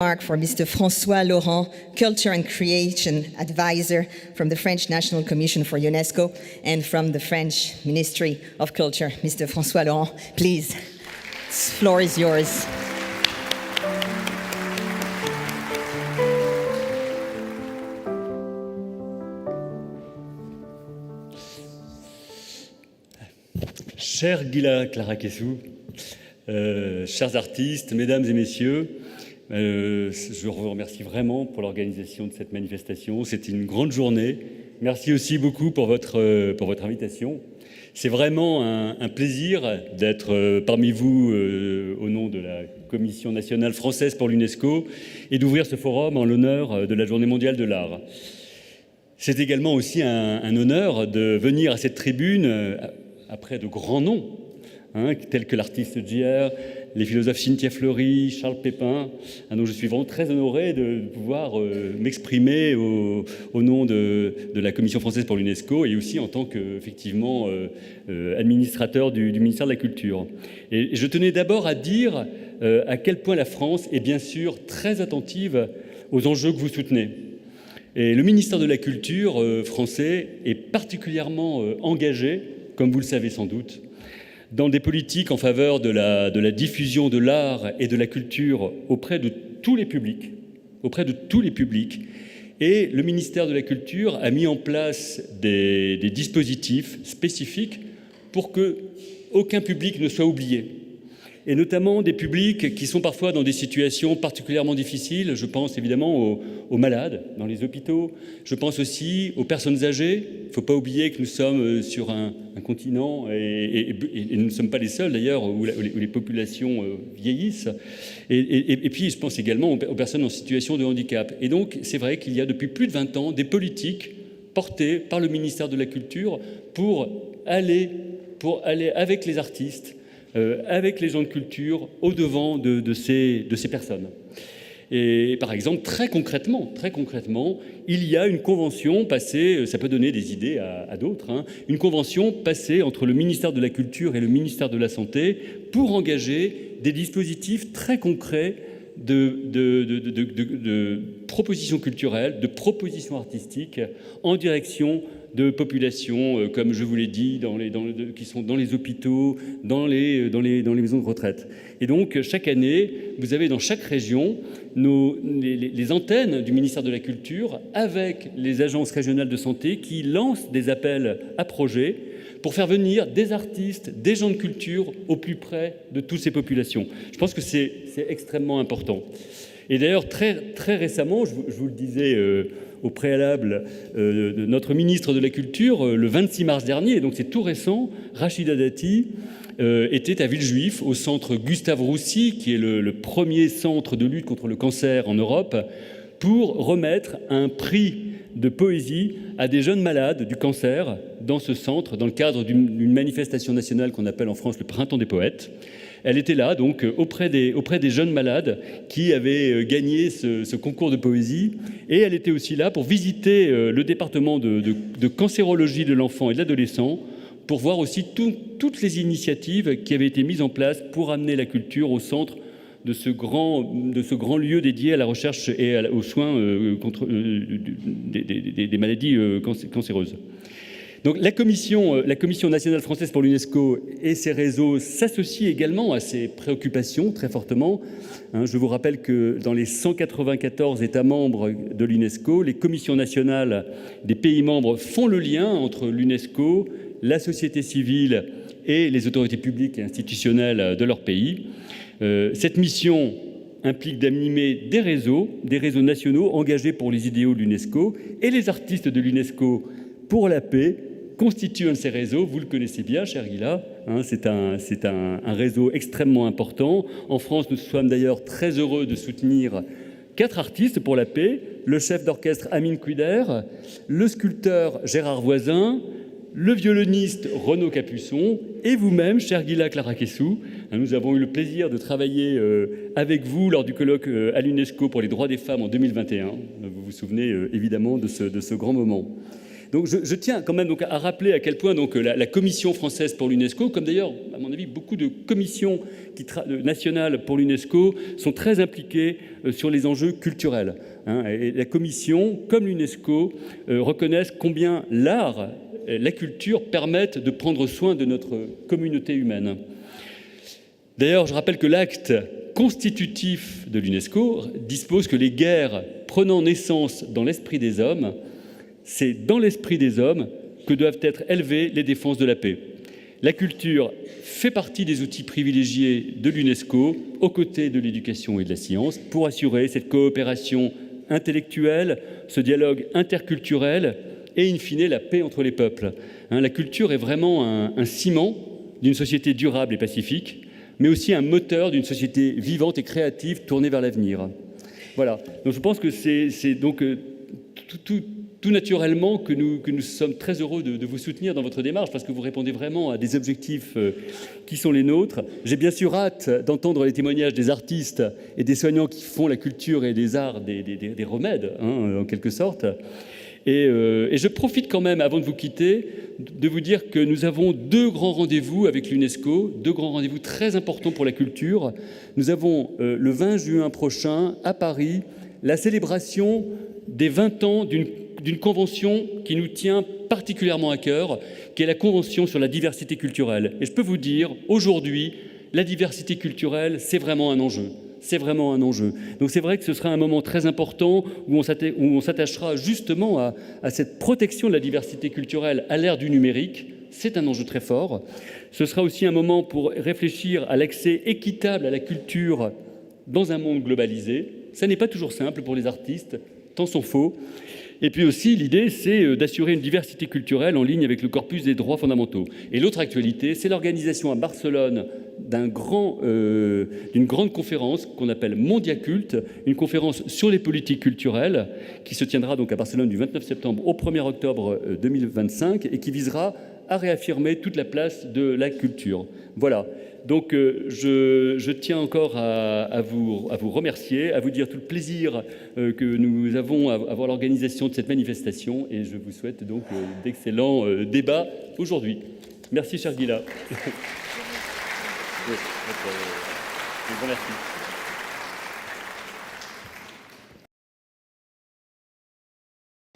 Mark for Mr. François Laurent, Culture and Creation Advisor from the French National Commission for UNESCO and from the French Ministry of Culture. Mr. François Laurent, please, the floor is yours. Chère Gila Claraquessou, chers artistes, mesdames et messieurs, je vous remercie vraiment pour l'organisation de cette manifestation. C'était une grande journée. Merci aussi beaucoup pour votre invitation. C'est vraiment un plaisir d'être parmi vous au nom de la Commission nationale française pour l'UNESCO et d'ouvrir ce forum en l'honneur de la Journée mondiale de l'art. C'est également aussi un honneur de venir à cette tribune après de grands noms, tels que l'artiste JR, les philosophes Cynthia Fleury, Charles Pépin, donc je suis vraiment très honoré de pouvoir m'exprimer au nom de la Commission française pour l'UNESCO et aussi en tant qu'effectivement administrateur du ministère de la Culture. Et je tenais d'abord à dire à quel point la France est bien sûr très attentive aux enjeux que vous soutenez. Et le ministère de la Culture français est particulièrement engagé, comme vous le savez sans doute, dans des politiques en faveur de la diffusion de l'art et de la culture auprès de tous les publics, Et le ministère de la Culture a mis en place des dispositifs spécifiques pour qu'aucun public ne soit oublié. Et notamment des publics qui sont parfois dans des situations particulièrement difficiles. Je pense évidemment aux malades dans les hôpitaux. Je pense aussi aux personnes âgées. Il ne faut pas oublier que nous sommes sur un continent, et nous ne sommes pas les seuls d'ailleurs, où les populations vieillissent. Et puis je pense également aux personnes en situation de handicap. Et donc c'est vrai qu'il y a depuis plus de 20 ans des politiques portées par le ministère de la Culture pour aller avec les artistes, avec les gens de culture, au-devant de ces personnes. Et par exemple, très concrètement, il y a une convention passée, ça peut donner des idées à d'autres, une convention passée entre le ministère de la Culture et le ministère de la Santé pour engager des dispositifs très concrets de propositions culturelles, de propositions artistiques en direction de populations, comme je vous l'ai dit, qui sont dans les hôpitaux, dans les maisons de retraite. Et donc, chaque année, vous avez dans chaque région les antennes du ministère de la Culture avec les agences régionales de santé qui lancent des appels à projets pour faire venir des artistes, des gens de culture au plus près de toutes ces populations. Je pense que c'est extrêmement important. Et d'ailleurs, très, très récemment, je vous le disais au préalable, de notre ministre de la Culture, le 26 mars dernier, donc c'est tout récent, Rachida Dati était à Villejuif, au centre Gustave Roussy, qui est le premier centre de lutte contre le cancer en Europe, pour remettre un prix de poésie à des jeunes malades du cancer dans ce centre, dans le cadre d'une manifestation nationale qu'on appelle en France le Printemps des poètes. Elle était là, donc, auprès des jeunes malades qui avaient gagné ce concours de poésie. Et elle était aussi là pour visiter le département de cancérologie de l'enfant et de l'adolescent, pour voir aussi toutes les initiatives qui avaient été mises en place pour amener la culture au centre de ce grand lieu dédié à la recherche et aux soins contre des maladies cancéreuses. Donc la Commission nationale française pour l'UNESCO et ses réseaux s'associent également à ces préoccupations très fortement. Je vous rappelle que dans les 194 États membres de l'UNESCO, les commissions nationales des pays membres font le lien entre l'UNESCO, la société civile et les autorités publiques et institutionnelles de leur pays. Cette mission implique d'animer des réseaux nationaux engagés pour les idéaux de l'UNESCO, et les artistes de l'UNESCO pour la paix constitue un de ces réseaux. Vous le connaissez bien, cher Gila, c'est un réseau extrêmement important. En France, nous sommes d'ailleurs très heureux de soutenir 4 artistes pour la paix, le chef d'orchestre Amine Kouider, le sculpteur Gérard Voisin, le violoniste Renaud Capuçon et vous-même, cher Gila Claraquessou. Nous avons eu le plaisir de travailler avec vous lors du colloque à l'UNESCO pour les droits des femmes en 2021. Vous vous souvenez évidemment de ce grand moment. Donc je tiens quand même donc à rappeler à quel point donc la Commission française pour l'UNESCO, comme d'ailleurs à mon avis beaucoup de commissions nationales pour l'UNESCO, sont très impliquées sur les enjeux culturels. Et la Commission, comme l'UNESCO, reconnaissent combien l'art, la culture permettent de prendre soin de notre communauté humaine. D'ailleurs, je rappelle que l'acte constitutif de l'UNESCO dispose que les guerres prenant naissance dans l'esprit des hommes, c'est dans l'esprit des hommes que doivent être élevées les défenses de la paix. La culture fait partie des outils privilégiés de l'UNESCO, aux côtés de l'éducation et de la science, pour assurer cette coopération intellectuelle, ce dialogue interculturel et, in fine, la paix entre les peuples. La culture est vraiment un ciment d'une société durable et pacifique, mais aussi un moteur d'une société vivante et créative tournée vers l'avenir. Voilà. Donc je pense que c'est donc tout naturellement que nous sommes très heureux de vous soutenir dans votre démarche, parce que vous répondez vraiment à des objectifs qui sont les nôtres. J'ai bien sûr hâte d'entendre les témoignages des artistes et des soignants qui font la culture et des arts des remèdes, en quelque sorte. Et je profite quand même, avant de vous quitter, de vous dire que nous avons 2 grands rendez-vous avec l'UNESCO, 2 grands rendez-vous très importants pour la culture. Nous avons le 20 juin prochain, à Paris, la célébration des 20 ans d'une convention qui nous tient particulièrement à cœur, qui est la Convention sur la diversité culturelle. Et je peux vous dire, aujourd'hui, la diversité culturelle, c'est vraiment un enjeu. C'est vraiment un enjeu. Donc c'est vrai que ce sera un moment très important où on s'attachera justement à cette protection de la diversité culturelle à l'ère du numérique. C'est un enjeu très fort. Ce sera aussi un moment pour réfléchir à l'accès équitable à la culture dans un monde globalisé. Ça n'est pas toujours simple pour les artistes, tant s'en faut. Et puis aussi, l'idée, c'est d'assurer une diversité culturelle en ligne avec le corpus des droits fondamentaux. Et l'autre actualité, c'est l'organisation à Barcelone d'une grande conférence qu'on appelle Mondiaculte, une conférence sur les politiques culturelles qui se tiendra donc à Barcelone du 29 septembre au 1er octobre 2025 et qui visera à réaffirmer toute la place de la culture. Voilà. Donc je tiens encore à vous remercier, à vous dire tout le plaisir que nous avons à voir l'organisation de cette manifestation, et je vous souhaite donc d'excellents débats aujourd'hui. Merci, cher Gila. Je vous remercie.